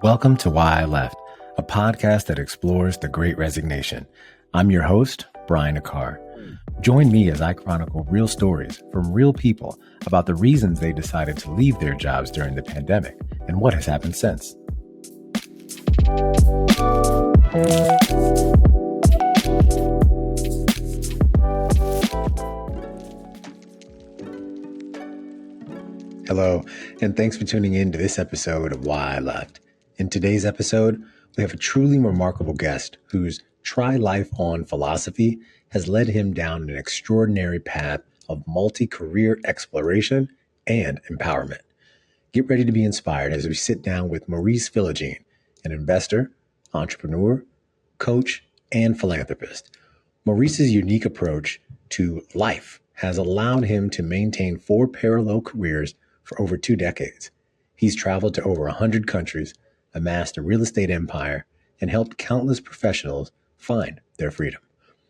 Welcome to Why I Left, a podcast that explores the Great Resignation. I'm your host, Brian Aquart. Join me as I chronicle real stories from real people about the reasons they decided to leave their jobs during the pandemic and what has happened since. Hello, and thanks for tuning in to this episode of Why I Left. In today's episode, we have a truly remarkable guest whose try life on philosophy has led him down an extraordinary path of multi-career exploration and empowerment. Get ready to be inspired as we sit down with Maurice Philogene, an investor, entrepreneur, coach, and philanthropist. Maurice's unique approach to life has allowed him to maintain 4 parallel careers for over 2 decades. He's traveled to over 100 countries, amassed a real estate empire, and helped countless professionals find their freedom.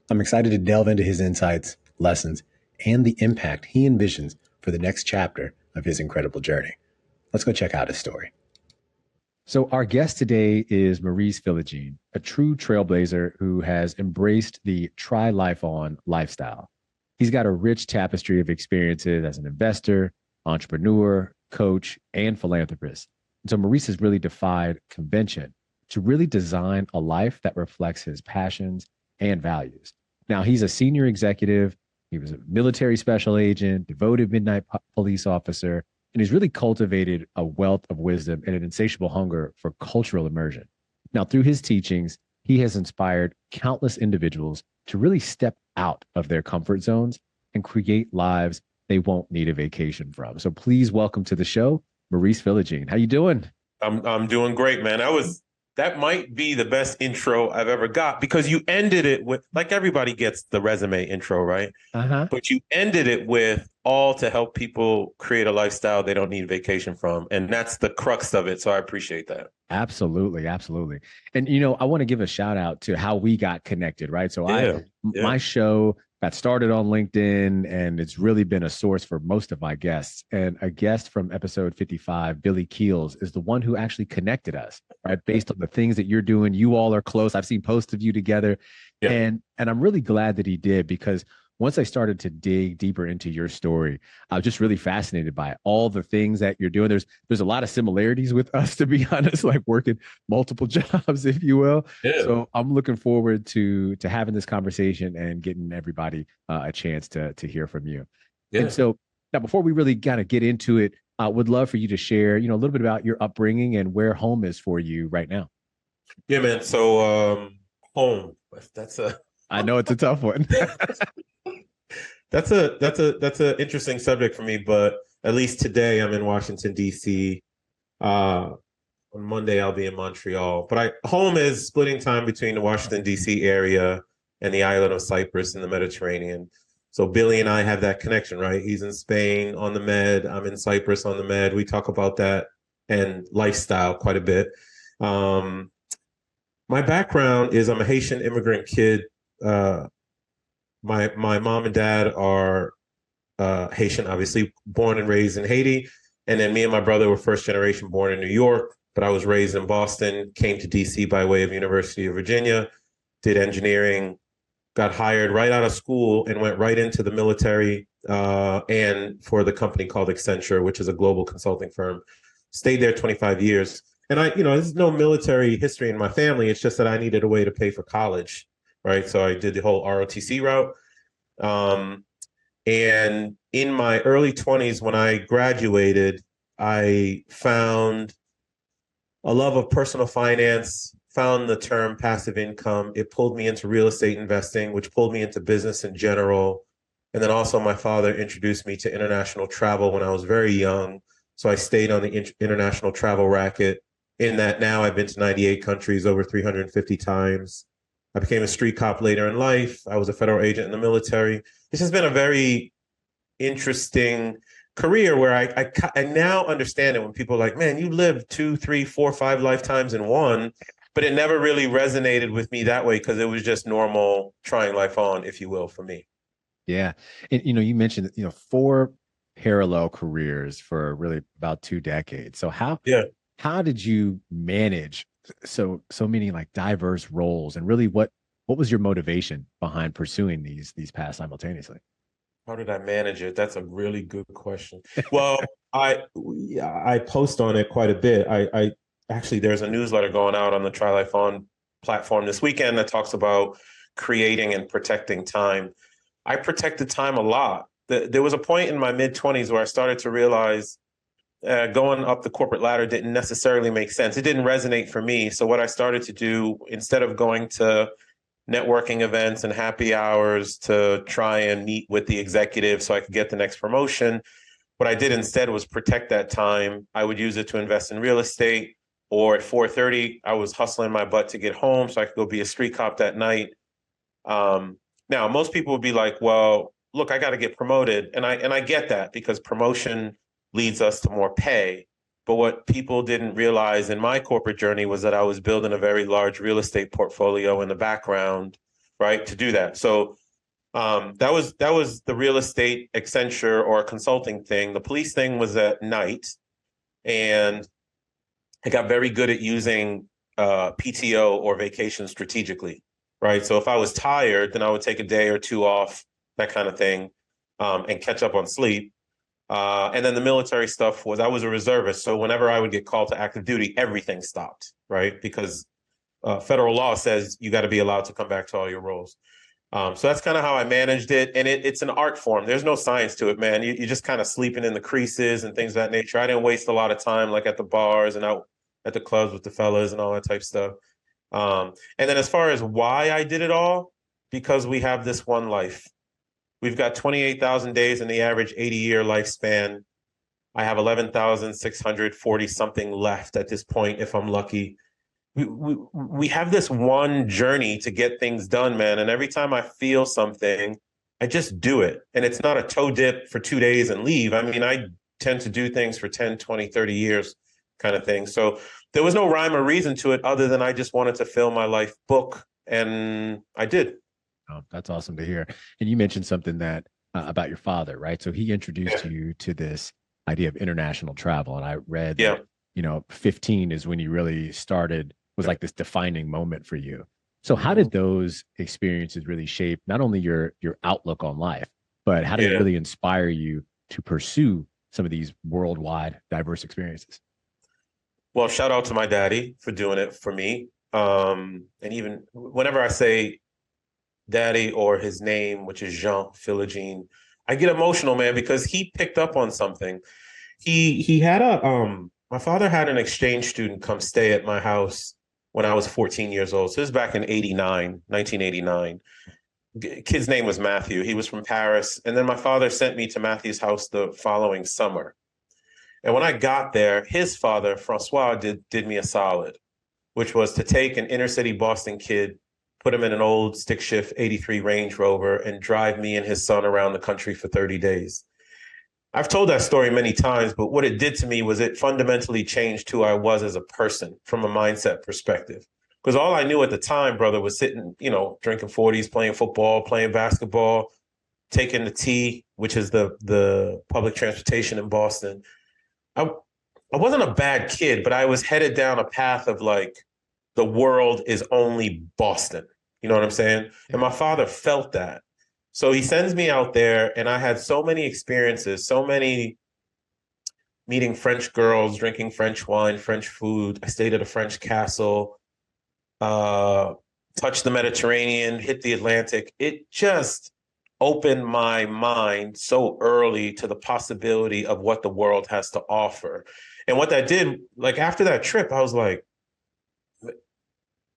I'm excited to delve into his insights, lessons, and the impact he envisions for the next chapter of his incredible journey. Let's go check out his story. So our guest today is Maurice Philogene, a true trailblazer who has embraced the try life on lifestyle. He's got a rich tapestry of experiences as an investor, entrepreneur, coach, and philanthropist. So Maurice has really defied convention to really design a life that reflects his passions and values. Now, he's a senior executive. He was a military special agent, devoted midnight police officer, and he's really cultivated a wealth of wisdom and an insatiable hunger for cultural immersion. Now, through his teachings, he has inspired countless individuals to really step out of their comfort zones and create lives they won't need a vacation from. So please welcome to the show, Maurice Philogene. How you doing? I'm doing great, man. That might be the best intro I've ever got, because you ended it with, like, everybody gets the resume intro, right? But you ended it with all to help people create a lifestyle they don't need vacation from. And that's the crux of it. So I appreciate that. Absolutely. Absolutely. And, I want to give a shout out to how we got connected, right? So my show got started on LinkedIn, and it's really been a source for most of my guests. And a guest from episode 55, Billy Keels, is the one who actually connected us, right? Based on the things that you're doing. You all are close. I've seen posts of you together. Yeah. And I'm really glad that he did, because once I started to dig deeper into your story, I was just really fascinated by all the things that you're doing. There's a lot of similarities with us, to be honest, like working multiple jobs, if you will. Yeah. So I'm looking forward to having this conversation and getting everybody a chance to hear from you. Yeah. And so now, before we really kind of get into it, I would love for you to share, a little bit about your upbringing and where home is for you right now. Yeah, man. So home, I know it's a tough one. That's a interesting subject for me, but at least today I'm in Washington, D.C. On Monday I'll be in Montreal. But home is splitting time between the Washington, D.C. area and the island of Cyprus in the Mediterranean. So Billy and I have that connection, right? He's in Spain on the Med. I'm in Cyprus on the Med. We talk about that and lifestyle quite a bit. My background is I'm a Haitian immigrant kid. My mom and dad are Haitian, obviously, born and raised in Haiti. And then me and my brother were first generation born in New York, but I was raised in Boston, came to DC by way of University of Virginia, did engineering, got hired right out of school and went right into the military and for the company called Accenture, which is a global consulting firm. Stayed there 25 years. And there's no military history in my family. It's just that I needed a way to pay for college. Right. So I did the whole ROTC route. And in my early 20s, when I graduated, I found a love of personal finance, found the term passive income. It pulled me into real estate investing, which pulled me into business in general. And then also my father introduced me to international travel when I was very young. So I stayed on the international travel racket. In that now I've been to 98 countries, over 350 times. I became a street cop later in life. I was a federal agent in the military. This has been a very interesting career where I now understand it when people are like, man, you lived 2, 3, 4, 5 lifetimes in one, but it never really resonated with me that way because it was just normal trying life on, if you will, for me. Yeah. And, you mentioned, 4 parallel careers for really about 2 decades. So how how did you manage so many like diverse roles, and really what was your motivation behind pursuing these paths simultaneously? How did I manage it? That's a really good question. Well, I yeah, I post on it quite a bit. I actually there's a newsletter going out on the Try Life On platform this weekend that talks about creating and protecting time. I protected time a lot. There was a point in my mid 20s where I started to realize going up the corporate ladder didn't necessarily make sense. It didn't resonate for me. So what I started to do, instead of going to networking events and happy hours to try and meet with the executive so I could get the next promotion, what I did instead was protect that time. I would use it to invest in real estate, or at 4:30, I was hustling my butt to get home so I could go be a street cop that night. Now, most people would be like, "Well, look, I got to get promoted," and I get that because promotion leads us to more pay. But what people didn't realize in my corporate journey was that I was building a very large real estate portfolio in the background, right, to do that. So that was the real estate Accenture or consulting thing. The police thing was at night, and I got very good at using PTO or vacation strategically, right? So if I was tired, then I would take a day or two off, that kind of thing, and catch up on sleep. And then the military stuff was I was a reservist, so whenever I would get called to active duty, everything stopped, right? Because federal law says you got to be allowed to come back to all your roles. So that's kind of how I managed it. And it's an art form. There's no science to it, man. You're just kind of sleeping in the creases and things of that nature. I didn't waste a lot of time like at the bars and out at the clubs with the fellas and all that type of stuff. And then as far as why I did it all, because we have this one life. We've got 28,000 days in the average 80-year lifespan. I have 11,640 something left at this point, if I'm lucky. We have this one journey to get things done, man. And every time I feel something, I just do it. And it's not a toe dip for 2 days and leave. I mean, I tend to do things for 10, 20, 30 years kind of thing. So there was no rhyme or reason to it other than I just wanted to fill my life book. And I did. Oh, that's awesome to hear. And you mentioned something that about your father, right? So he introduced Yeah. you to this idea of international travel, and I read Yeah. that 15 is when you really started, was like this defining moment for you. So how Mhm. did those experiences really shape not only your outlook on life, but how did it Yeah. really inspire you to pursue some of these worldwide diverse experiences? Well, shout out to my daddy for doing it for me. And even whenever I say daddy or his name, which is Jean Philogene, I get emotional, man, because he picked up on something. He had a my father had an exchange student come stay at my house when I was 14 years old. So this is back in 89, 1989. Kid's name was Matthew. He was from Paris. And then my father sent me to Matthew's house the following summer. And when I got there, his father, Francois, did me a solid, which was to take an inner city Boston kid, put him in an old stick shift 83 Range Rover, and drive me and his son around the country for 30 days. I've told that story many times, but what it did to me was it fundamentally changed who I was as a person from a mindset perspective. Because all I knew at the time, brother, was sitting, drinking 40s, playing football, playing basketball, taking the T, which is the public transportation in Boston. I I wasn't a bad kid, but I was headed down a path of like the world is only Boston. You know what I'm saying? And Yeah. my father felt that. So he sends me out there, and I had so many experiences, so many meeting French girls, drinking French wine, French food. I stayed at a French castle, uh, touched the Mediterranean, hit the Atlantic. It just opened my mind so early to the possibility of what the world has to offer. And what that did, like after that trip, I was like,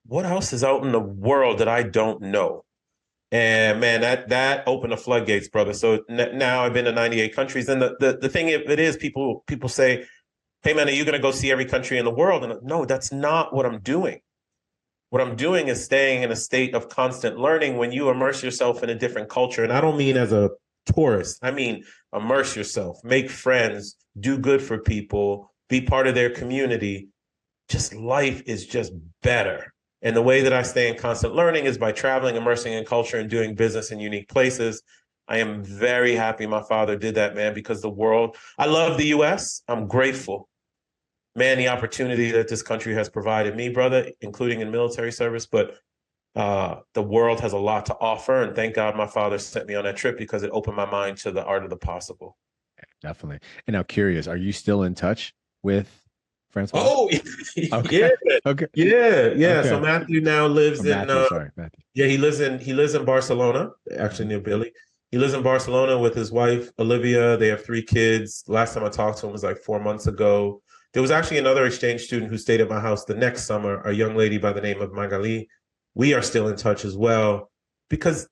what else is out in the world that I don't know? And man, that opened the floodgates, brother. So now I've been to 98 countries. And the thing of it is, people say, "Hey, man, are you going to go see every country in the world?" And no, that's not what I'm doing. What I'm doing is staying in a state of constant learning. When you immerse yourself in a different culture, and I don't mean as a tourist, I mean immerse yourself, make friends, do good for people, be part of their community. Just life is just better. And the way that I stay in constant learning is by traveling, immersing in culture, and doing business in unique places. I am very happy my father did that, man, because the world, I love the US. I'm grateful. man, the opportunity that this country has provided me, brother, including in military service, but the world has a lot to offer. And thank God my father sent me on that trip because it opened my mind to the art of the possible. Definitely. And now, curious, are you still in touch with Francois? Oh, yeah. Okay. Okay. Yeah. So Okay. Matthew now lives Or in Matthew, sorry, Matthew. yeah, he lives in Barcelona, actually Mhm. near Billy. He lives in Barcelona with his wife, Olivia. They have 3 kids. Last time I talked to him was like 4 months ago. There was actually another exchange student who stayed at my house the next summer, a young lady by the name of Magali. We are still in touch as well because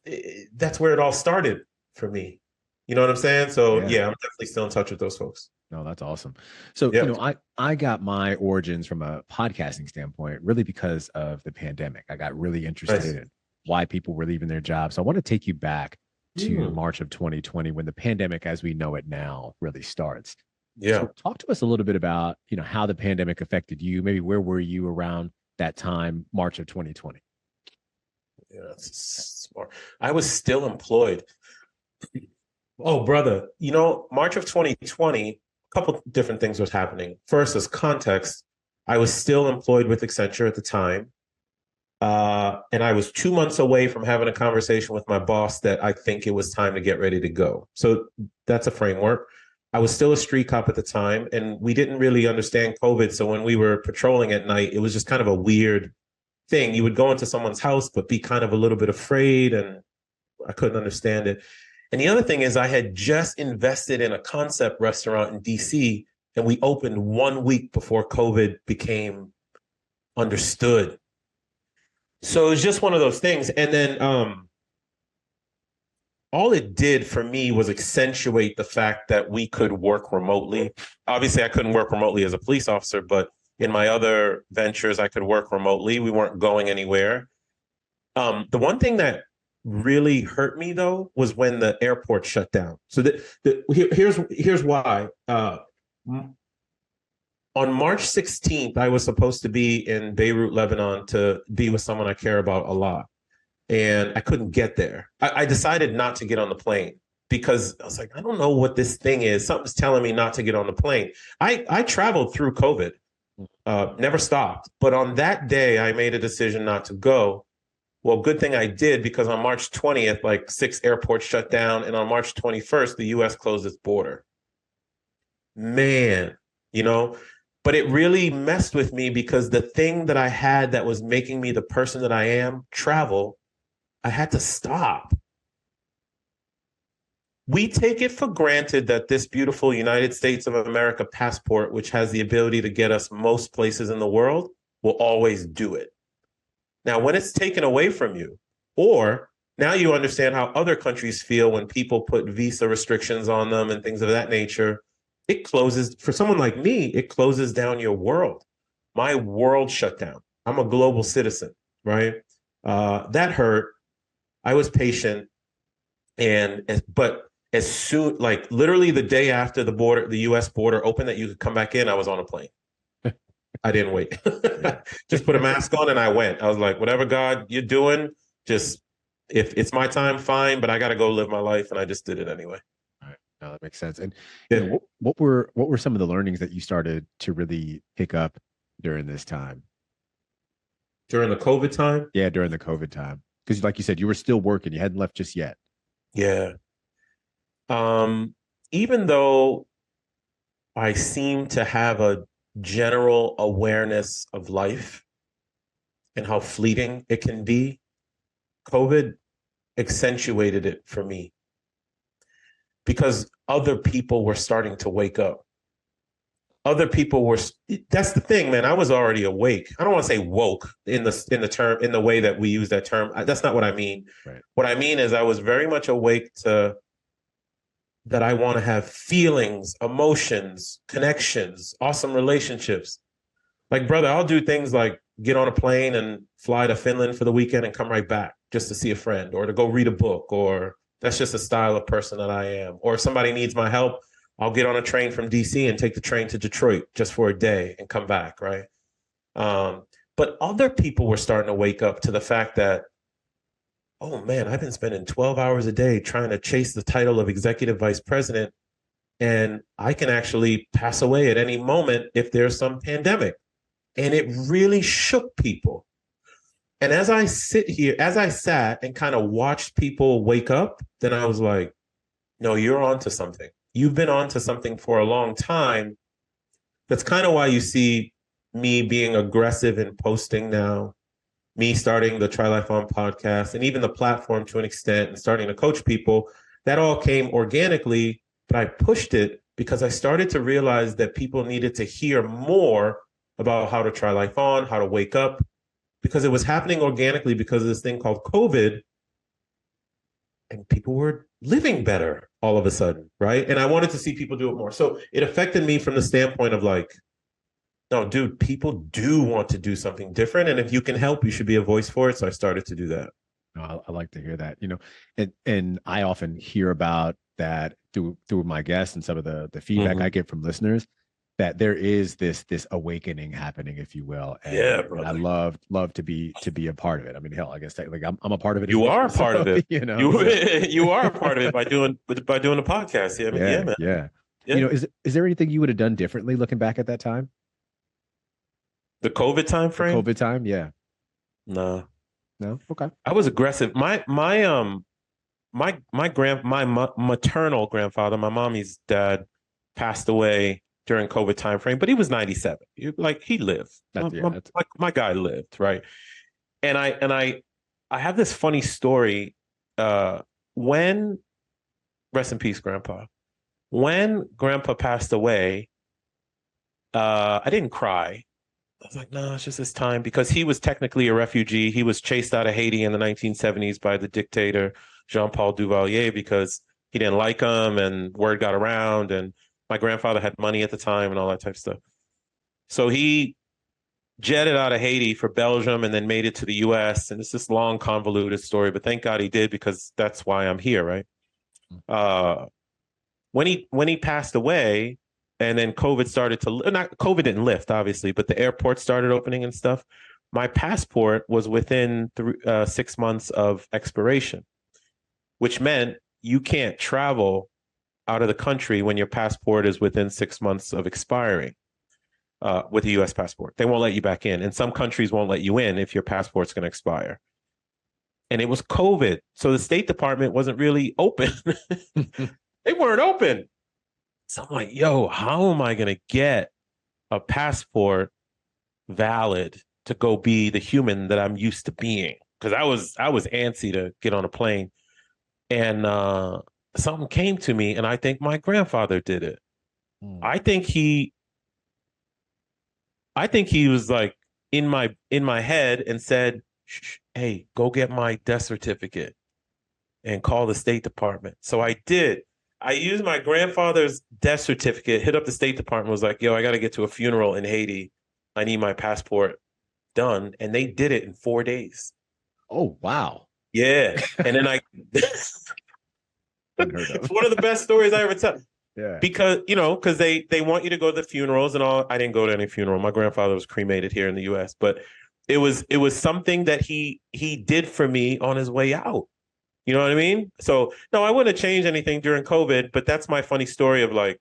that's where it all started for me. You know what I'm saying? So Yeah. yeah, I'm definitely still in touch with those folks. No, that's awesome. So, Yep. I got my origins from a podcasting standpoint, really because of the pandemic. I got really interested Nice. in why people were leaving their jobs. So I want to take you back to Hmm. March of 2020 when the pandemic as we know it now really starts. Yeah. So talk to us a little bit about, how the pandemic affected you. Maybe where were you around that time, March of 2020? Yeah, that's smart. I was still employed. Oh, brother, March of 2020, a couple different things was happening. First, as context, I was still employed with Accenture at the time. And I was 2 months away from having a conversation with my boss that I think it was time to get ready to go. So that's a framework. I was still a street cop at the time, and we didn't really understand COVID. So when we were patrolling at night, it was just kind of a weird thing. You would go into someone's house, but be kind of a little bit afraid, and I couldn't understand it. And the other thing is, I had just invested in a concept restaurant in DC, and we opened 1 week before COVID became understood. So it was just one of those things. And then all it did for me was accentuate the fact that we could work remotely. Obviously, I couldn't work remotely as a police officer, but in my other ventures, I could work remotely. We weren't going anywhere. The one thing that really hurt me though was when the airport shut down. So here's why. On March 16th, I was supposed to be in Beirut, Lebanon, to be with someone I care about a lot, and I couldn't get there. I decided not to get on the plane because I was like, I don't know what this thing is. Something's telling me not to get on the plane. I traveled through COVID, never stopped, but on that day, I made a decision not to go. Well, good thing I did because on March 20th, like 6 airports shut down. And on March 21st, the US closed its border. Man, you know, but it really messed with me because the thing that I had that was making me the person that I am, travel, I had to stop. We take it for granted that this beautiful United States of America passport, which has the ability to get us most places in the world, will always do it. Now, when it's taken away from you, or now you understand how other countries feel when people put visa restrictions on them and things of that nature, it closes, for someone like me, it closes down your world. My world shut down. I'm a global citizen, right? That hurt. I was patient. But as soon, like literally the day after the US border opened that you could come back in, I was on a plane. I didn't wait. Just put a mask on and I went. I was like, whatever God you're doing, just if it's my time, fine, but I got to go live my life. And I just did it anyway. All right. No, that makes sense. And Yeah. what were some of the learnings that you started to really pick up during this time? During the COVID time? Yeah, during the COVID time. Because like you said, you were still working, you hadn't left just yet. Yeah. Um, Even though I seem to have a general awareness of life and how fleeting it can be, COVID accentuated it for me because other people were starting to wake up. Other people were, that's the thing, man. I was already awake. I don't want to say woke in the way that we use that term. That's not what I mean. Right. What I mean is I was very much awake to that I want to have feelings, emotions, connections, awesome relationships. Like, brother, I'll do things like get on a plane and fly to Finland for the weekend and come right back just to see a friend or to go read a book, or that's just a style of person that I am. Or if somebody needs my help, I'll get on a train from DC and take the train to Detroit just for a day and come back, right? But other people were starting to wake up to the fact that, oh man, I've been spending 12 hours a day trying to chase the title of executive vice president. and I can actually pass away at any moment if there's some pandemic. And it really shook people. And as I sat and kind of watched people wake up, then I was like, no, you're onto something. You've been onto something for a long time. That's kind of why you see me being aggressive in posting now, me starting the Try Life On podcast, and even the platform to an extent, and starting to coach people. That all came organically, but I pushed it because I started to realize that people needed to hear more about how to try life on, how to wake up, because it was happening organically because of this thing called COVID, and people were living better all of a sudden, right? And I wanted to see people do it more. So it affected me from the standpoint of like, no, dude, people do want to do something different. And if you can help, you should be a voice for it. So I started to do that. I like to hear that, and I often hear about that through my guests and some of the feedback I get from listeners, that there is this awakening happening, if you will. And I love to be a part of it. I mean, hell, I guess like I'm a part of it. You are a part of it. You are a part of it by doing the podcast. Yeah, I mean, yeah, man. Yeah. Is there anything you would have done differently looking back at that time? The COVID time frame? COVID time, yeah. No. Okay. I was aggressive. My maternal grandfather, my mommy's dad, passed away during COVID time frame, but he was 97. He lived. My guy lived, right? And I have this funny story. When, rest in peace, Grandpa. When Grandpa passed away, I didn't cry. I was like, no, it's just this time, because he was technically a refugee. He was chased out of Haiti in the 1970s by the dictator Jean-Paul Duvalier because he didn't like him, and word got around, and my grandfather had money at the time and all that type of stuff. So he jetted out of Haiti for Belgium and then made it to the US. And it's this long, convoluted story, but thank God he did, because that's why I'm here, right? When he passed away, and then COVID started COVID didn't lift, obviously, but the airport started opening and stuff. My passport was within 6 months of expiration, which meant you can't travel out of the country when your passport is within 6 months of expiring with a U.S. passport. They won't let you back in. And some countries won't let you in if your passport's going to expire. And it was COVID. So the State Department wasn't really open. They weren't open. So I'm like, yo, how am I going to get a passport valid to go be the human that I'm used to being? Because I was antsy to get on a plane. And something came to me, and I think my grandfather did it. I think he was like in my head and said, hey, go get my death certificate and call the State Department. So I did. I used my grandfather's death certificate, hit up the State Department, was like, yo, I got to get to a funeral in Haiti. I need my passport done. And they did it in 4 days. Oh, wow. Yeah. And then it's one of the best stories I ever tell. Yeah. Because they want you to go to the funerals and all. I didn't go to any funeral. My grandfather was cremated here in the US, but it was something that he did for me on his way out. You know what I mean? So no, I wouldn't have changed anything during COVID, but that's my funny story of like,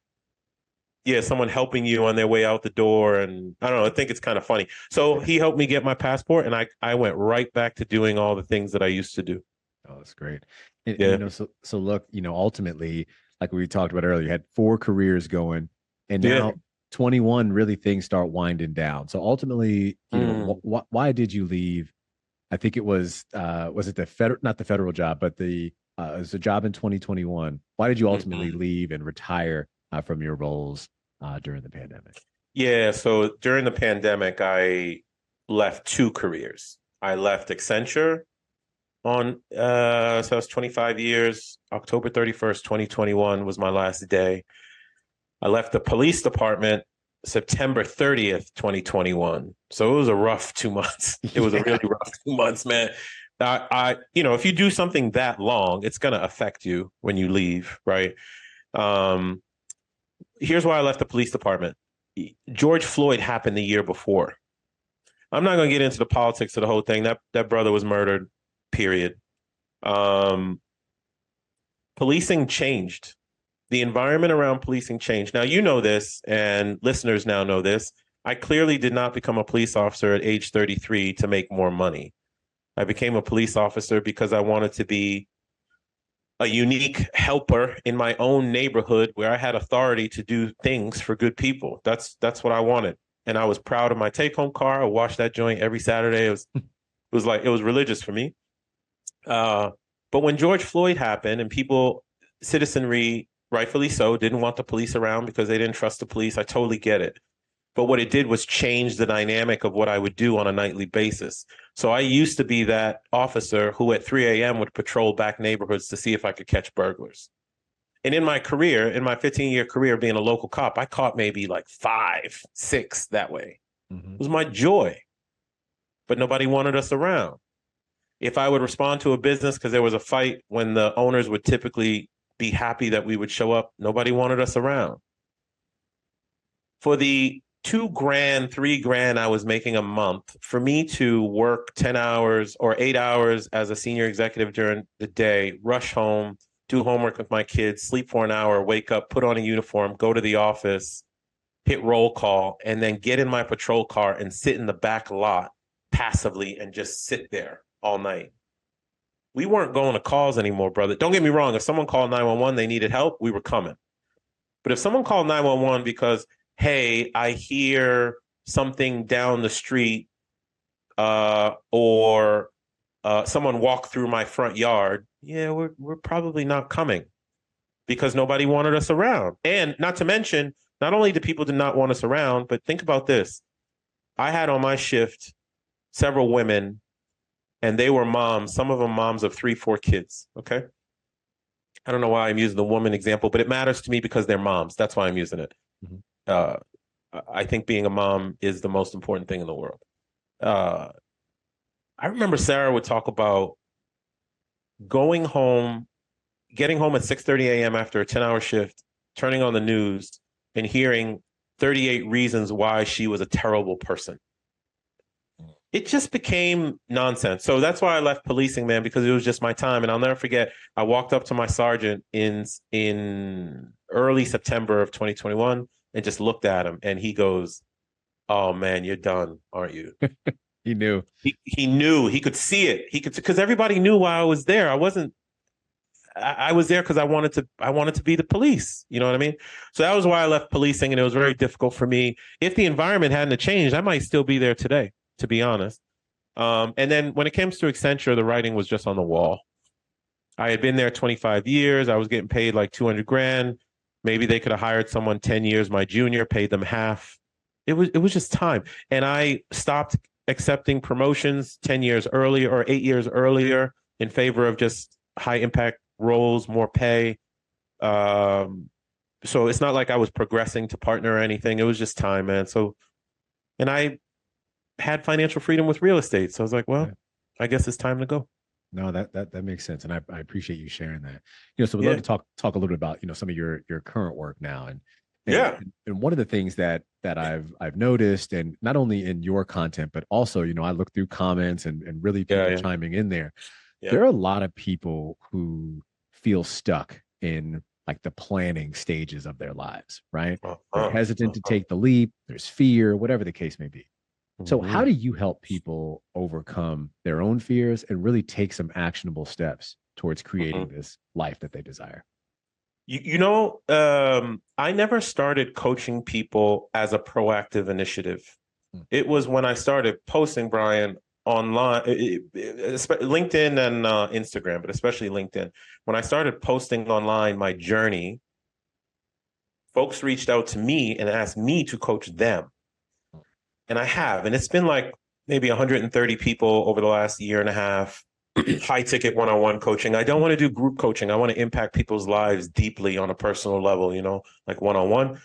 yeah, someone helping you on their way out the door. And I don't know, I think it's kind of funny. So he helped me get my passport, and I went right back to doing all the things that I used to do. Oh, that's great. And, so look, ultimately, like we talked about earlier, you had 4 careers going, and now 21, really things start winding down. So ultimately, why did you leave? I think it was it not the federal job, but it was a job in 2021. Why did you ultimately leave and retire from your roles during the pandemic? Yeah, so during the pandemic, I left 2 careers. I left Accenture so I was 25 years. October 31st, 2021 was my last day. I left the police department September 30th, 2021. So it was a rough 2 months. It was a really rough 2 months, man. If you do something that long, it's going to affect you when you leave, right? Here's why I left the police department. George Floyd happened the year before. I'm not going to get into the politics of the whole thing. That brother was murdered, period. Policing changed. the environment around policing changed. Now, you know this, and listeners now know this. I clearly did not become a police officer at age 33 to make more money. I became a police officer because I wanted to be a unique helper in my own neighborhood where I had authority to do things for good people. That's what I wanted. And I was proud of my take-home car. I washed that joint every Saturday. It was religious for me. But when George Floyd happened and citizenry, rightfully so, didn't want the police around because they didn't trust the police, I totally get it. But what it did was change the dynamic of what I would do on a nightly basis. So I used to be that officer who at 3 a.m. would patrol back neighborhoods to see if I could catch burglars. And in my 15-year career being a local cop, I caught maybe like 5, 6 that way. It was my joy. But nobody wanted us around. If I would respond to a business because there was a fight when the owners would typically be happy that we would show up, nobody wanted us around. For the $2,000, $3,000 I was making a month, for me to work 10 hours or 8 hours as a senior executive during the day, rush home, do homework with my kids, sleep for an hour, wake up, put on a uniform, go to the office, hit roll call, and then get in my patrol car and sit in the back lot passively and just sit there all night. We weren't going to calls anymore, brother. Don't get me wrong. If someone called 911, they needed help, we were coming. But if someone called 911 because, hey, I hear something down the street or someone walked through my front yard, yeah, we're probably not coming because nobody wanted us around. And not to mention, not only do people did not want us around, but think about this. I had on my shift several women, and they were moms, some of them moms of 3, 4 kids, okay? I don't know why I'm using the woman example, but it matters to me because they're moms. That's why I'm using it. I think being a mom is the most important thing in the world. I remember Sarah would talk about going home, getting home at 6:30 a.m. after a 10-hour shift, turning on the news and hearing 38 reasons why she was a terrible person. It just became nonsense. So that's why I left policing, man, because it was just my time. And I'll never forget, I walked up to my sergeant in early September of 2021 and just looked at him, and he goes, "Oh man, you're done, aren't you?" He knew. He knew. He could see it. He could, because everybody knew why I was there. I was there because I wanted to be the police. You know what I mean? So that was why I left policing, and it was very difficult for me. If the environment hadn't changed, I might still be there today, to be honest. And then when it comes to Accenture, the writing was just on the wall. I had been there 25 years. I was getting paid like 200 grand. Maybe they could have hired someone 10 years my junior, paid them half. It was just time. And I stopped accepting promotions 10 years earlier or 8 years earlier in favor of just high impact roles, more pay. So it's not like I was progressing to partner or anything. It was just time, man. So, and I had financial freedom with real estate. So I was like, well, I guess it's time to go. No, that makes sense, and I appreciate you sharing that. So we'd love to talk a little bit about some of your current work now, and one of the things that I've noticed, and not only in your content, but also I look through comments and really people chiming in there. There are a lot of people who feel stuck in like the planning stages of their lives, right? They're hesitant to take the leap. There's fear, whatever the case may be. So how do you help people overcome their own fears and really take some actionable steps towards creating this life that they desire? I never started coaching people as a proactive initiative. It was when I started posting, Brian, online, LinkedIn and Instagram, but especially LinkedIn. When I started posting online my journey, folks reached out to me and asked me to coach them. And I have, and it's been like maybe 130 people over the last year and a half, high ticket one-on-one coaching. I don't want to do group coaching. I want to impact people's lives deeply on a personal level, like one-on-one.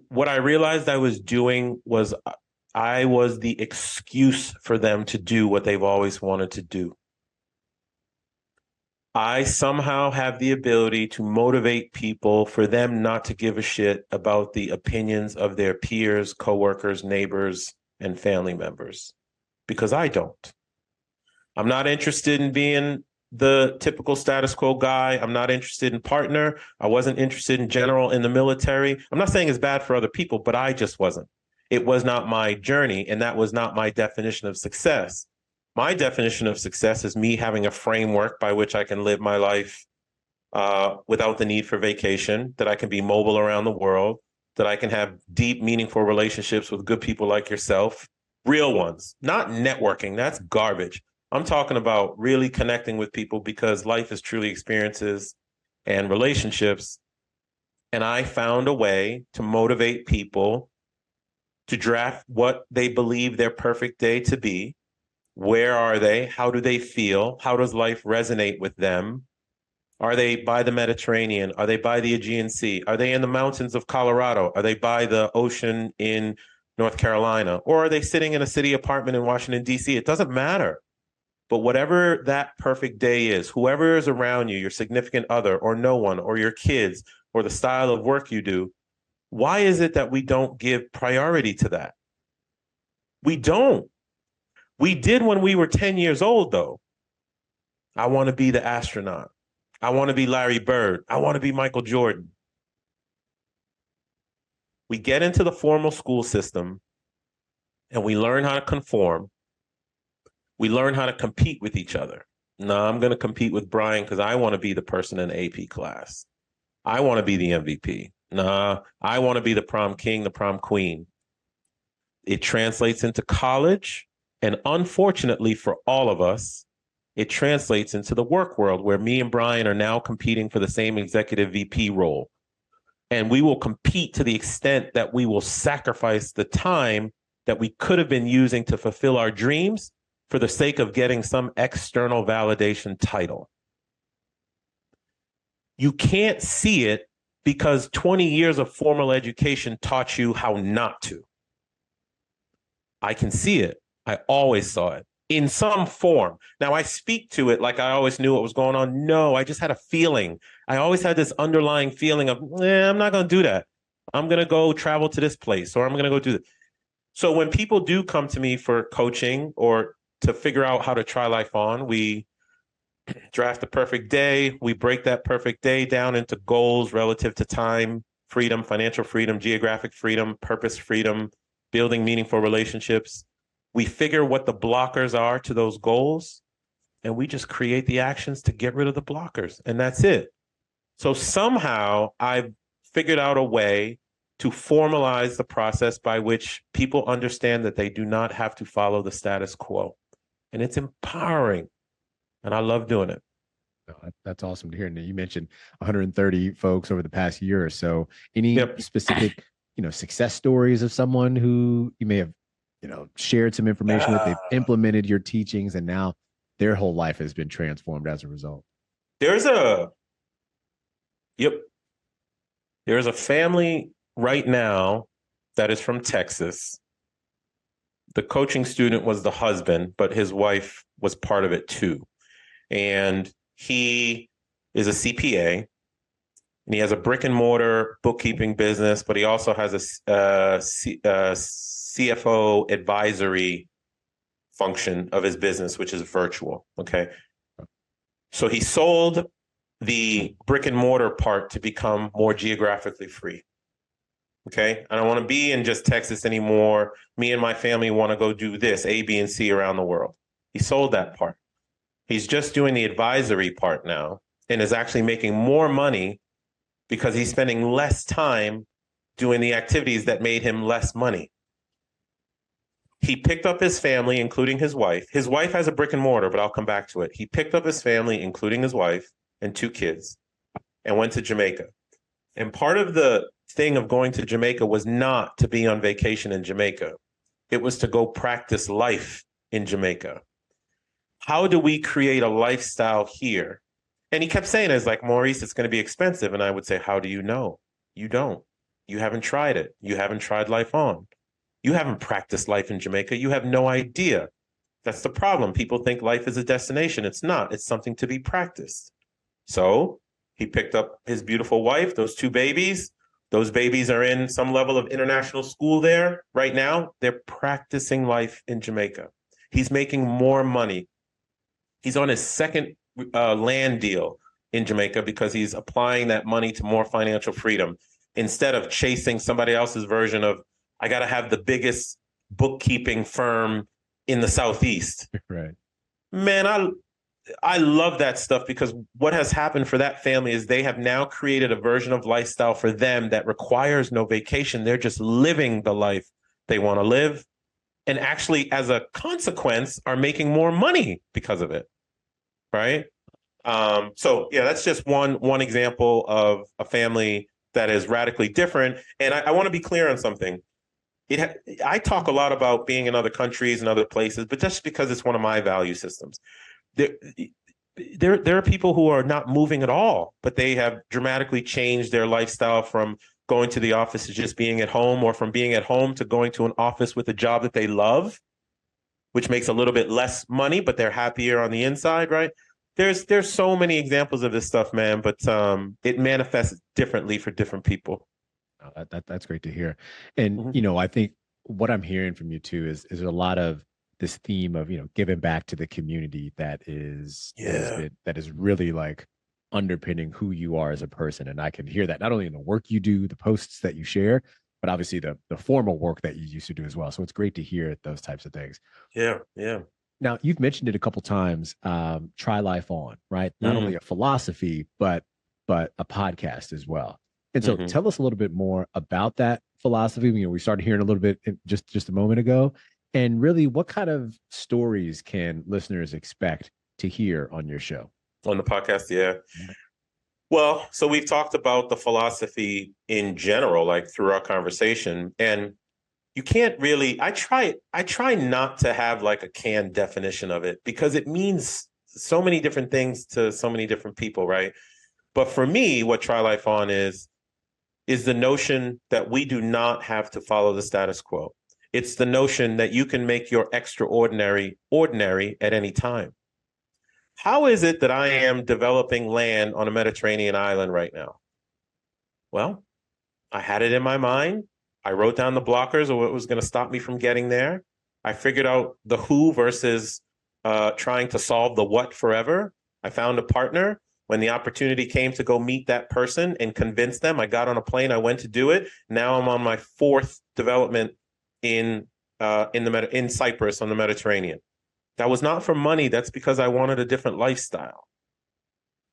What I realized I was doing was I was the excuse for them to do what they've always wanted to do. I somehow have the ability to motivate people for them not to give a shit about the opinions of their peers, coworkers, neighbors, and family members, because I don't. I'm not interested in being the typical status quo guy. I'm not interested in partner. I wasn't interested in general in the military. I'm not saying it's bad for other people, but I just wasn't. It was not my journey, and that was not my definition of success. My definition of success is me having a framework by which I can live my life without the need for vacation, that I can be mobile around the world, that I can have deep, meaningful relationships with good people like yourself, real ones, not networking. That's garbage. I'm talking about really connecting with people, because life is truly experiences and relationships. And I found a way to motivate people to draft what they believe their perfect day to be. Where are they? How do they feel? How does life resonate with them? Are they by the Mediterranean? Are they by the Aegean Sea? Are they in the mountains of Colorado? Are they by the ocean in North Carolina? Or are they sitting in a city apartment in Washington, D.C.? It doesn't matter. But whatever that perfect day is, whoever is around you, your significant other or no one, or your kids, or the style of work you do, why is it that we don't give priority to that? We don't. We did when we were 10 years old, though. I want to be the astronaut. I want to be Larry Bird. I want to be Michael Jordan. We get into the formal school system and we learn how to conform. We learn how to compete with each other. No, I'm going to compete with Brian because I want to be the person in the AP class. I want to be the MVP. Nah, I want to be the prom king, the prom queen. It translates into college. And unfortunately for all of us, it translates into the work world, where me and Brian are now competing for the same executive VP role. And we will compete to the extent that we will sacrifice the time that we could have been using to fulfill our dreams for the sake of getting some external validation title. You can't see it because 20 years of formal education taught you how not to. I can see it. I always saw it in some form. Now, I speak to it like I always knew what was going on. No, I just had a feeling. I always had this underlying feeling of, I'm not going to do that. I'm going to go travel to this place, or I'm going to go do that. So when people do come to me for coaching or to figure out how to try life on, we draft the perfect day. We break that perfect day down into goals relative to time, freedom, financial freedom, geographic freedom, purpose freedom, building meaningful relationships. We figure what the blockers are to those goals, and we just create the actions to get rid of the blockers. And that's it. So somehow I've figured out a way to formalize the process by which people understand that they do not have to follow the status quo. And it's empowering. And I love doing it. That's awesome to hear. And you mentioned 130 folks over the past year or so. Any specific, success stories of someone who you may have, shared some information with? They've implemented your teachings, and now their whole life has been transformed as a result. There's a family right now that is from Texas. The coaching student was the husband, but his wife was part of it too. And he is a CPA, and he has a brick and mortar bookkeeping business, but he also has a CFO advisory function of his business, which is virtual. Okay. So he sold the brick and mortar part to become more geographically free. Okay. I don't want to be in just Texas anymore. Me and my family want to go do this, A, B, and C around the world. He sold that part. He's just doing the advisory part now, and is actually making more money because he's spending less time doing the activities that made him less money. He picked up his family, including his wife. His wife has a brick and mortar, but I'll come back to it. He picked up his family, including his wife and 2 kids, and went to Jamaica. And part of the thing of going to Jamaica was not to be on vacation in Jamaica. It was to go practice life in Jamaica. How do we create a lifestyle here? And he kept saying, it's like, Maurice, it's going to be expensive. And I would say, how do you know? You don't. You haven't tried it. You haven't tried life on. You haven't practiced life in Jamaica. You have no idea. That's the problem. People think life is a destination. It's not. It's something to be practiced. So he picked up his beautiful wife, those 2 babies. Those babies are in some level of international school there right now. They're practicing life in Jamaica. He's making more money. He's on his 2nd land deal in Jamaica because he's applying that money to more financial freedom instead of chasing somebody else's version of, I got to have the biggest bookkeeping firm in the Southeast. Right. Man, I love that stuff because what has happened for that family is they have now created a version of lifestyle for them that requires no vacation. They're just living the life they want to live. And actually, as a consequence, are making more money because of it. Right. So yeah, that's just one example of a family that is radically different. And I want to be clear on something. I talk a lot about being in other countries and other places, but just because it's one of my value systems. There are people who are not moving at all, but they have dramatically changed their lifestyle from going to the office to just being at home, or from being at home to going to an office with a job that they love, which makes a little bit less money, but they're happier on the inside, right? There's so many examples of this stuff, man, but it manifests differently for different people. Oh, that's great to hear. And I think what I'm hearing from you too is a lot of this theme of giving back to the community that is really like underpinning who you are as a person. And I can hear that not only in the work you do, the posts that you share, but obviously the formal work that you used to do as well. So it's great to hear those types of things. Yeah, yeah. Now, you've mentioned it a couple times. Try Life On, right? Not only a philosophy, but a podcast as well. And so, tell us a little bit more about that philosophy. We started hearing a little bit just a moment ago, and really, what kind of stories can listeners expect to hear on your show? On the podcast, yeah. Well, so we've talked about the philosophy in general, like through our conversation, and you can't really, I try not to have like a canned definition of it because it means so many different things to so many different people, right? But for me, what Try Life On is the notion that we do not have to follow the status quo. It's the notion that you can make your extraordinary ordinary at any time. How is it that I am developing land on a Mediterranean island right now? Well, I had it in my mind. I wrote down the blockers of what was going to stop me from getting there. I figured out the who versus trying to solve the what forever. I found a partner. When the opportunity came to go meet that person and convince them, I got on a plane. I went to do it. Now I'm on my fourth development in Cyprus on the Mediterranean. That was not for money. That's because I wanted a different lifestyle.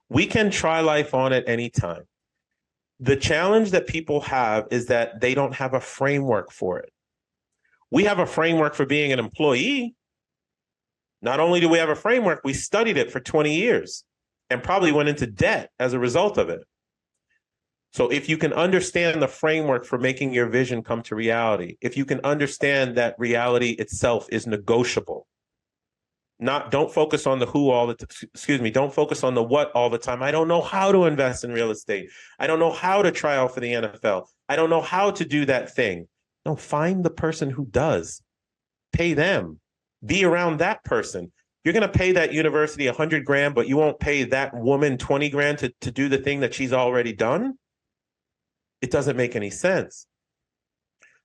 We can try life on at any time. The challenge that people have is that they don't have a framework for it. We have a framework for being an employee. Not only do we have a framework, we studied it for 20 years and probably went into debt as a result of it. So if you can understand the framework for making your vision come to reality, if you can understand that reality itself is negotiable, don't focus on the who don't focus on the what all the time. I don't know how to invest in real estate. I don't know how to try out for the NFL. I don't know how to do that thing. No, find the person who does. Pay them. Be around that person. You're going to pay that university $100,000, but you won't pay that woman $20,000 to do the thing that she's already done. It doesn't make any sense.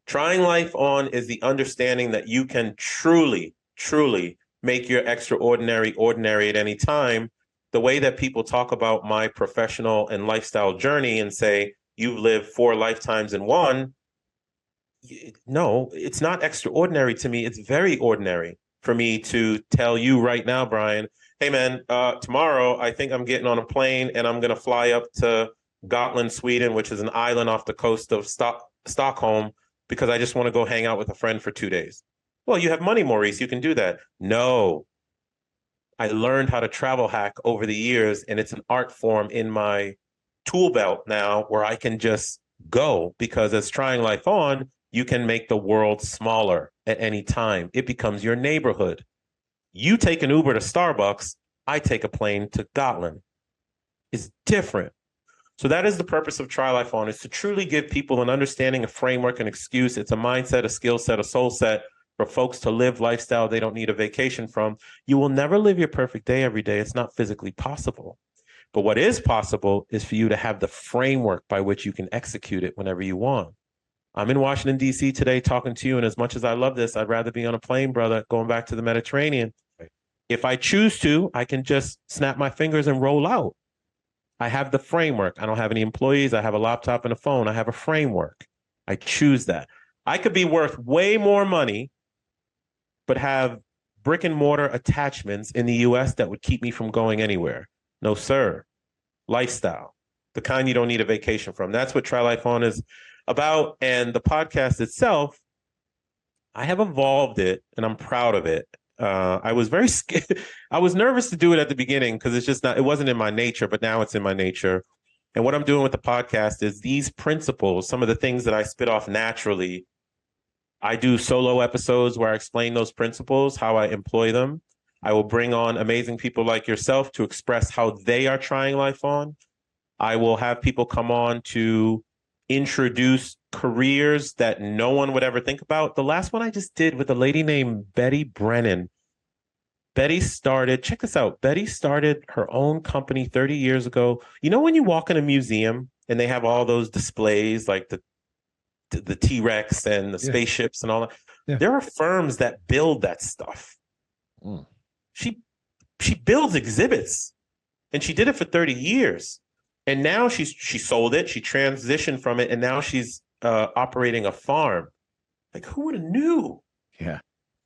Trying life on is the understanding that you can truly, truly make your extraordinary ordinary at any time. The way that people talk about my professional and lifestyle journey and say, you've lived 4 lifetimes in one. No, it's not extraordinary to me. It's very ordinary for me to tell you right now, Brian, hey man, tomorrow I think I'm getting on a plane and I'm going to fly up to Gotland, Sweden, which is an island off the coast of Stockholm, because I just want to go hang out with a friend for 2 days. Well, you have money, Maurice. You can do that. No. I learned how to travel hack over the years, and it's an art form in my tool belt now where I can just go, because as Trying Life On, you can make the world smaller at any time. It becomes your neighborhood. You take an Uber to Starbucks, I take a plane to Gotland. It's different. So that is the purpose of Try Life On, is to truly give people an understanding, a framework, an excuse. It's a mindset, a skill set, a soul set for folks to live lifestyle they don't need a vacation from. You will never live your perfect day every day. It's not physically possible. But what is possible is for you to have the framework by which you can execute it whenever you want. I'm in Washington, D.C. today talking to you, and as much as I love this, I'd rather be on a plane, brother, going back to the Mediterranean. If I choose to, I can just snap my fingers and roll out. I have the framework. I don't have any employees. I have a laptop and a phone. I have a framework. I choose that. I could be worth way more money, but have brick and mortar attachments in the US that would keep me from going anywhere. No, sir. Lifestyle, the kind you don't need a vacation from. That's what Try Life On is about. And the podcast itself, I have evolved it and I'm proud of it. I was very scared. I was nervous to do it at the beginning because it's just not, it wasn't in my nature, but now it's in my nature. And what I'm doing with the podcast is these principles, some of the things that I spit off naturally. I do solo episodes where I explain those principles, how I employ them. I will bring on amazing people like yourself to express how they are trying life on. I will have people come on to introduce careers that no one would ever think about. The last one I just did with a lady named Betty Brennan. Betty started, check this out. Betty started her own company 30 years ago. You know, when you walk in a museum and they have all those displays like the T-Rex and the spaceships and all that. Yeah. There are firms that build that stuff. Mm. She builds exhibits and she did it for 30 years. And now she sold it. She transitioned from it. And now she's operating a farm. Like, who would have knew? Yeah.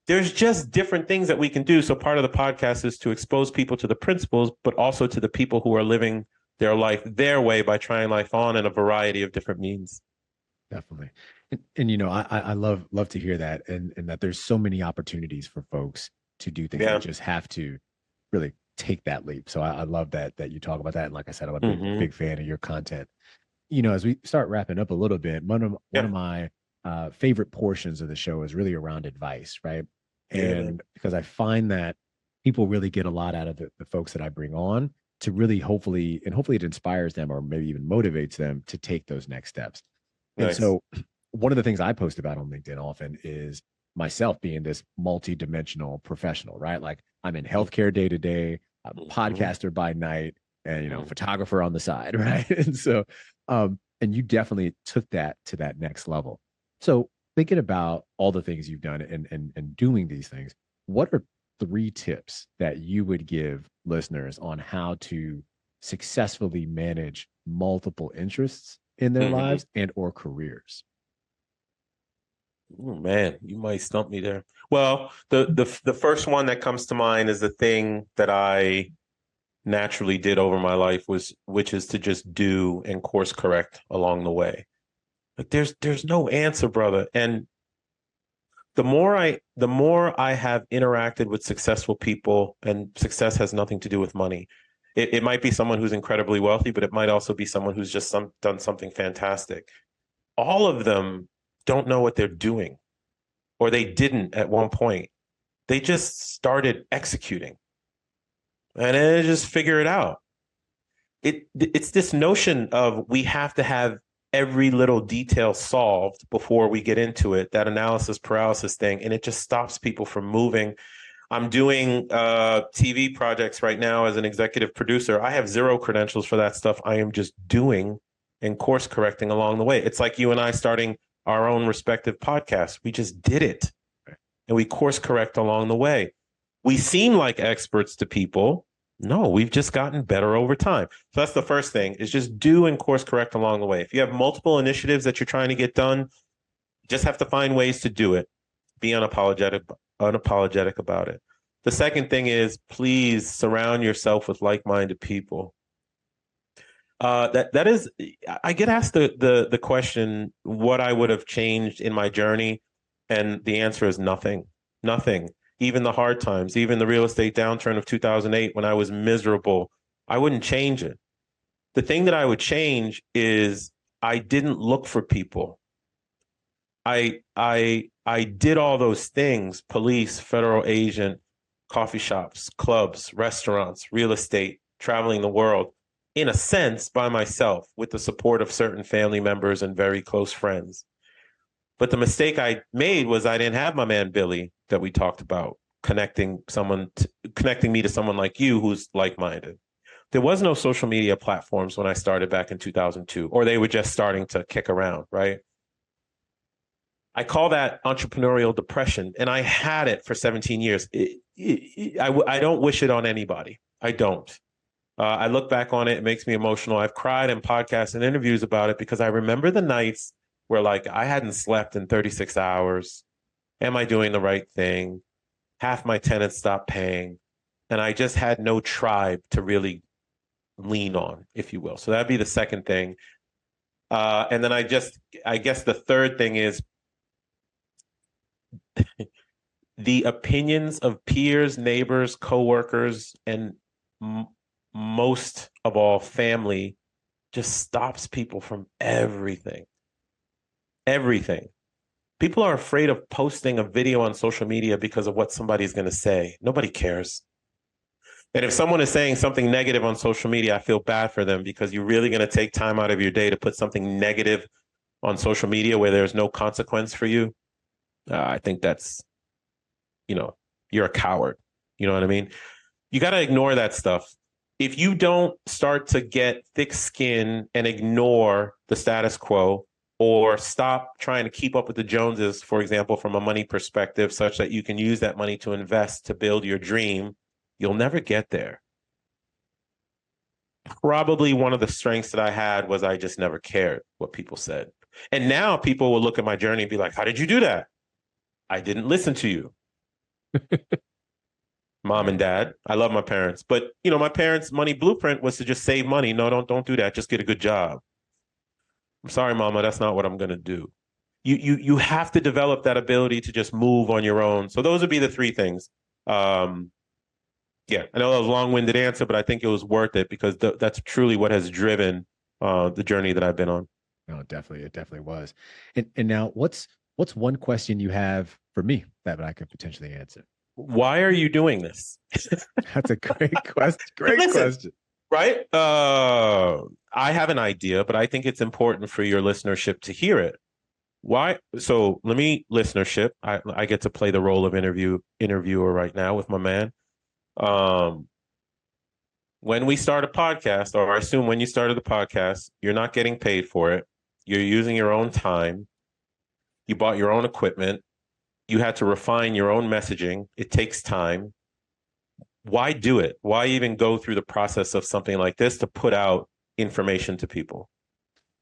There's just different things that we can do. So part of the podcast is to expose people to the principles, but also to the people who are living their life their way by trying life on in a variety of different means. Definitely. And you know, I love to hear that and that there's so many opportunities for folks to do things. They just have to really take that leap. So I love that you talk about that. And like I said, I'm a big fan of your content. You know, as we start wrapping up a little bit, one of my favorite portions of the show is really around advice, right? And because I find that people really get a lot out of the folks that I bring on to really hopefully it inspires them or maybe even motivates them to take those next steps. And so one of the things I post about on LinkedIn often is myself being this multi-dimensional professional, right? Like I'm in healthcare day to day, I'm a podcaster by night, and, you know, photographer on the side, right? And so, and you definitely took that to that next level. So thinking about all the things you've done and doing these things, what are 3 tips that you would give listeners on how to successfully manage multiple interests in their lives and or careers? Oh man, you might stump me there. Well, the first one that comes to mind is the thing that I naturally did over my life which is to just do and course correct along the way. Like there's no answer, brother. And the more I have interacted with successful people, and success has nothing to do with money. It might be someone who's incredibly wealthy, but it might also be someone who's just done something fantastic. All of them don't know what they're doing, or they didn't at one point. They just started executing, and then they just figure it out. It's this notion of we have to have every little detail solved before we get into it, that analysis paralysis thing, and it just stops people from moving. I'm doing TV projects right now as an executive producer. I have 0 credentials for that stuff. I am just doing and course correcting along the way. It's like you and I starting our own respective podcasts. We just did it and we course correct along the way. We seem like experts to people. No, we've just gotten better over time. So that's the first thing, is just do and course correct along the way. If you have multiple initiatives that you're trying to get done, you just have to find ways to do it. Be unapologetic about it. The second thing is, please surround yourself with like-minded people. That is, I get asked the question, what I would have changed in my journey, and the answer is nothing. Even the hard times, even the real estate downturn of 2008 when I was miserable, I wouldn't change it. The thing that I would change is I didn't look for people. I did all those things: police, federal agent, coffee shops, clubs, restaurants, real estate, traveling the world, in a sense, by myself, with the support of certain family members and very close friends. But the mistake I made was I didn't have my man Billy that we talked about, connecting me to someone like you who's like-minded. There was no social media platforms when I started back in 2002, or they were just starting to kick around, right? I call that entrepreneurial depression, and I had it for 17 years. I don't wish it on anybody. I don't. I look back on it, it makes me emotional. I've cried in podcasts and interviews about it because I remember the nights where, like, I hadn't slept in 36 hours. Am I doing the right thing? Half my tenants stopped paying, and I just had no tribe to really lean on, if you will. So that'd be the second thing. And then I guess the third thing is the opinions of peers, neighbors, coworkers, and m- most of all, family just stops people from everything. Everything. People are afraid of posting a video on social media because of what somebody's going to say. Nobody cares. And if someone is saying something negative on social media, I feel bad for them because you're really going to take time out of your day to put something negative on social media where there's no consequence for you. I think that's, you know, you're a coward. You know what I mean? You got to ignore that stuff. If you don't start to get thick skin and ignore the status quo, or stop trying to keep up with the Joneses, for example, from a money perspective, such that you can use that money to invest to build your dream, you'll never get there. Probably one of the strengths that I had was I just never cared what people said. And now people will look at my journey and be like, how did you do that? I didn't listen to you. Mom and dad. I love my parents. But my parents' money blueprint was to just save money. No, don't do that. Just get a good job. I'm sorry, mama, that's not what I'm gonna do. You have to develop that ability to just move on your own. So those would be the three things. Um, yeah, I know that was a long-winded answer, but I think it was worth it because that's truly what has driven the journey that I've been on. No, definitely, it definitely was. And now, what's one question you have for me that I could potentially answer? Why are you doing this? That's a great question. Great Listen, question. right? I have an idea, but I think it's important for your listenership to hear it. Why? So let me listenership. I get to play the role of interviewer right now with my man. Um, when we start a podcast, or I assume when you started the podcast, you're not getting paid for it. You're using your own time. You bought your own equipment. You had to refine your own messaging. It takes time. Why do it? Why even go through the process of something like this to put out information to people?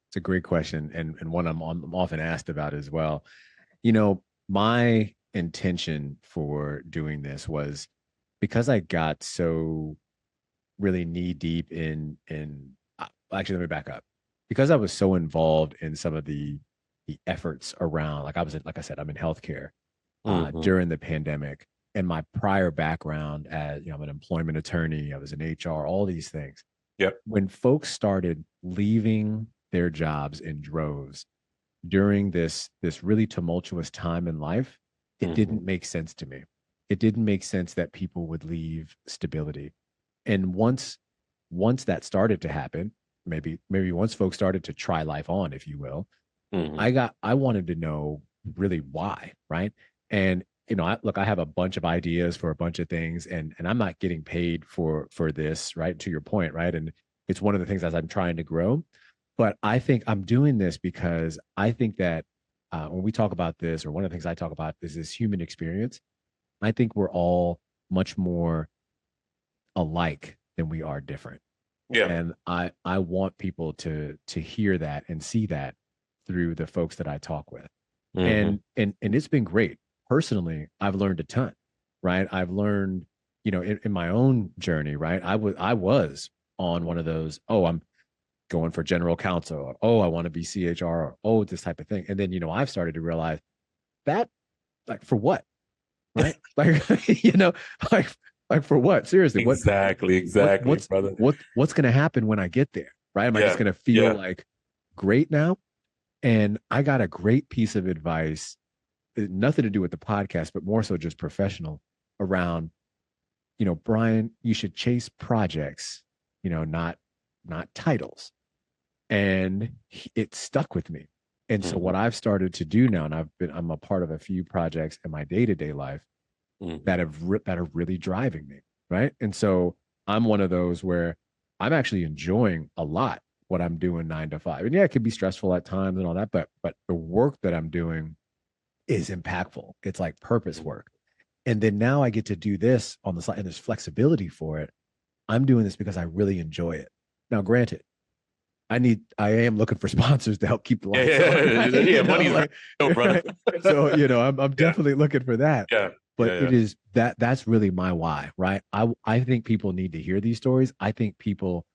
It's a great question, and one I'm often asked about as well. My intention for doing this was because I got so really knee deep actually, let me back up. Because I was so involved in some of the efforts around, like I said, I'm in healthcare Mm-hmm. during the pandemic, and my prior background as I'm an employment attorney, I was in HR, all these things. Yep. When folks started leaving their jobs in droves during this really tumultuous time in life, it Mm-hmm. didn't make sense to me. It didn't make sense that people would leave stability. And once that started to happen, maybe once folks started to try life on, if you will, Mm-hmm. I wanted to know really why, right? And I have a bunch of ideas for a bunch of things, and I'm not getting paid for this, right? To your point, right? And it's one of the things as I'm trying to grow. But I think I'm doing this because I think that when we talk about this, or one of the things I talk about is this human experience. I think we're all much more alike than we are different, Yeah. and I want people to hear that and see that through the folks that I talk with. Mm-hmm. And it's been great. Personally, I've learned a ton, right? I've learned, in my own journey, right? I was on one of those, oh, I'm going for general counsel, or oh, I want to be CHR, or oh, this type of thing. And then, I've started to realize that, like, for what? Right? Like, like like for what? Seriously, Exactly. what Exactly, what's brother. what's going to happen when I get there? Right? Am I just Yeah. going to feel Yeah. like great now? And I got a great piece of advice, nothing to do with the podcast, but more so just professional around, Brian, you should chase projects, not titles. And it stuck with me. And so Mm-hmm. what I've started to do now, and I'm a part of a few projects in my day-to-day life Mm-hmm. that are really driving me, right? And so I'm one of those where I'm actually enjoying a lot what I'm doing 9 to 5. And yeah, it can be stressful at times and all that, but the work that I'm doing is impactful. It's like purpose work. And then now I get to do this on the side, and there's flexibility for it. I'm doing this because I really enjoy it. Now, granted, I am looking for sponsors to help keep the Yeah, lights on. yeah, Right? yeah. Know, Money's like, no, brother. right? So, I'm Yeah, definitely looking for that. yeah, But yeah, it yeah. is that's really my why, right? I think people need to hear these stories. I think people,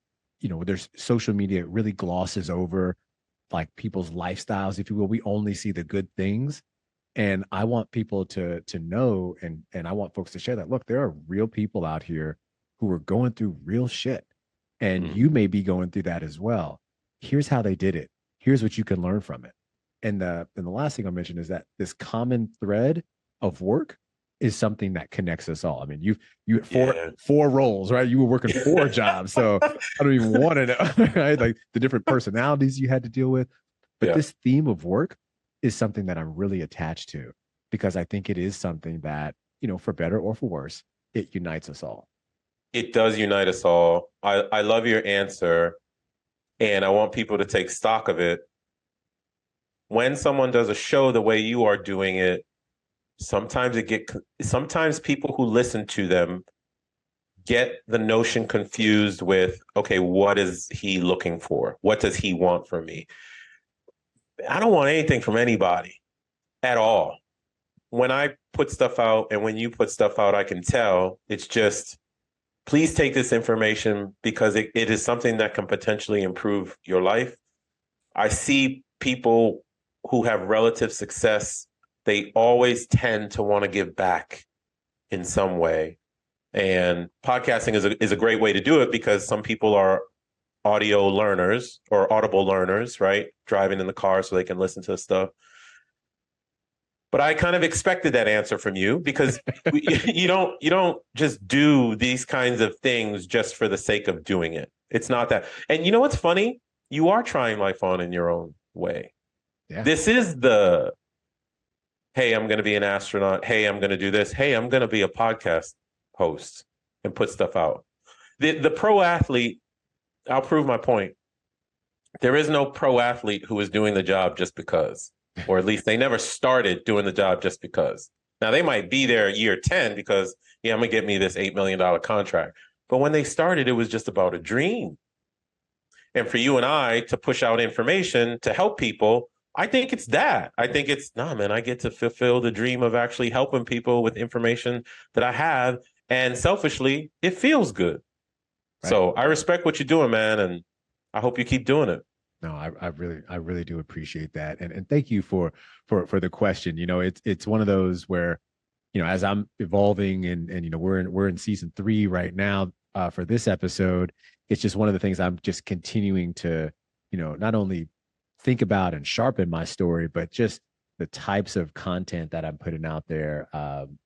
there's social media really glosses over like people's lifestyles, if you will. We only see the good things. And I want people to know, and I want folks to share that. Look, there are real people out here who are going through real shit. And Mm. you may be going through that as well. Here's how they did it. Here's what you can learn from it. And the last thing I'll mention is that this common thread of work is something that connects us all. I mean, you had Yeah. four roles, right? You were working four jobs. So I don't even want to know, right? Like the different personalities you had to deal with. But Yeah. this theme of work is something that I'm really attached to, because I think it is something that, for better or for worse, it unites us all. It does unite us all. I love your answer, and I want people to take stock of it. When someone does a show the way you are doing it, sometimes people who listen to them get the notion confused with, okay, what is he looking for? What does he want from me? I don't want anything from anybody at all. When I put stuff out and when you put stuff out, I can tell it's just, please take this information because it is something that can potentially improve your life. I see people who have relative success, they always tend to want to give back in some way. And podcasting is a great way to do it because some people are audio learners or audible learners, right? Driving in the car so they can listen to stuff. But I kind of expected that answer from you because you don't just do these kinds of things just for the sake of doing it. It's not that. And you know what's funny? You are trying life on in your own way. Yeah. This is the, hey, I'm going to be an astronaut. Hey, I'm going to do this. Hey, I'm going to be a podcast host and put stuff out. The pro athlete, I'll prove my point. There is no pro athlete who is doing the job just because, or at least they never started doing the job just because. Now they might be there year 10 because, yeah, I'm going to get me this $8 million contract. But when they started, it was just about a dream. And for you and I to push out information to help people, I think it's that. I think it's, nah, man, I get to fulfill the dream of actually helping people with information that I have. And selfishly, it feels good. Right. So I respect what you're doing, man. And I hope you keep doing it. No, I really do appreciate that. And thank you for the question. It's one of those where, as I'm evolving, and we're in season 3 right now, for this episode. It's just one of the things I'm just continuing to, not only think about and sharpen my story, but just the types of content that I'm putting out there. I'm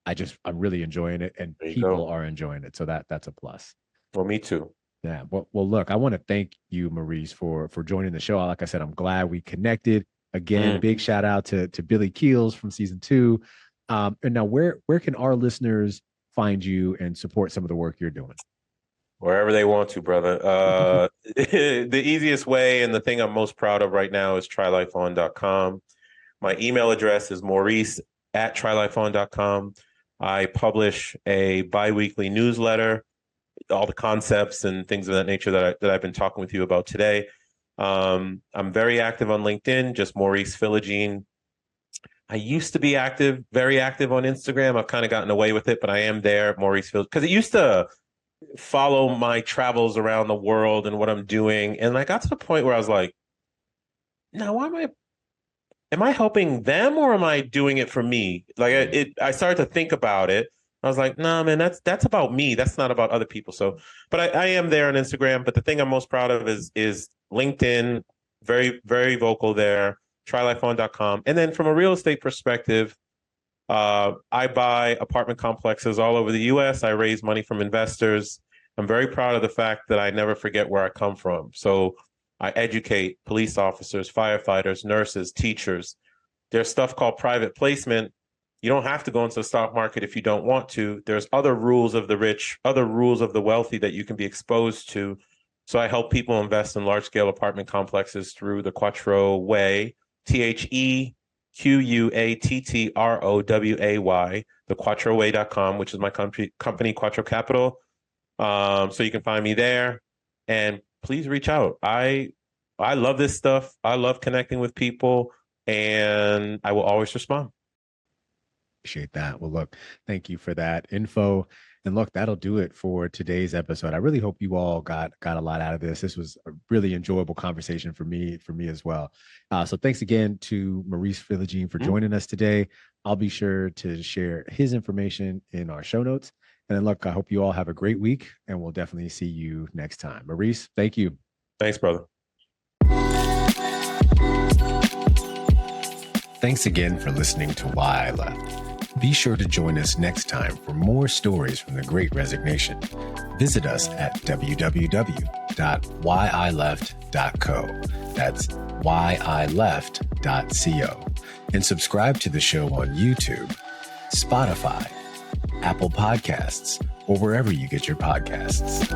really enjoying it, and There you people go. are enjoying it. So that's a plus. Well, me too. Yeah. Well, look, I want to thank you, Maurice, for joining the show. Like I said, I'm glad we connected. Again, Mm. big shout out to Billy Keels from season 2. And now, where can our listeners find you and support some of the work you're doing? Wherever they want to, brother. The easiest way and the thing I'm most proud of right now is trylifeon.com. My email address is Maurice at trylifeon.com. I publish a bi-weekly newsletter, all the concepts and things of that nature that I've been talking with you about today. I'm very active on LinkedIn, just Maurice Philogene. I used to be very active on Instagram. I've kind of gotten away with it, but I am there, Maurice Philogene, because it used to follow my travels around the world and what I'm doing. And I got to the point where I was like, now why am I helping them or am I doing it for me? Like I started to think about it. I was like, nah, man, that's about me. That's not about other people. So, but I am there on Instagram. But the thing I'm most proud of is LinkedIn. Very, very vocal there. Trylifeon.com. And then from a real estate perspective, I buy apartment complexes all over the US. I raise money from investors. I'm very proud of the fact that I never forget where I come from. So I educate police officers, firefighters, nurses, teachers. There's stuff called private placement. You don't have to go into the stock market if you don't want to. There's other rules of the rich, other rules of the wealthy that you can be exposed to. So I help people invest in large scale apartment complexes through the Quattro way, THE QUATTROWAY, thequattroway.com, which is my company Quattro Capital. So you can find me there, and please reach out. I love this stuff. I love connecting with people, and I will always respond. Appreciate that. Well, look, thank you for that info. And look, that'll do it for today's episode. I really hope you all got a lot out of this. This was a really enjoyable conversation for me as well. So thanks again to Maurice Philogene for joining us today. I'll be sure to share his information in our show notes. And then look, I hope you all have a great week, and we'll definitely see you next time. Maurice, thank you. Thanks, brother. Thanks again for listening to Why I Left. Be sure to join us next time for more stories from the Great Resignation. Visit us at www.whyileft.co. That's whyileft.co. And subscribe to the show on YouTube, Spotify, Apple Podcasts, or wherever you get your podcasts.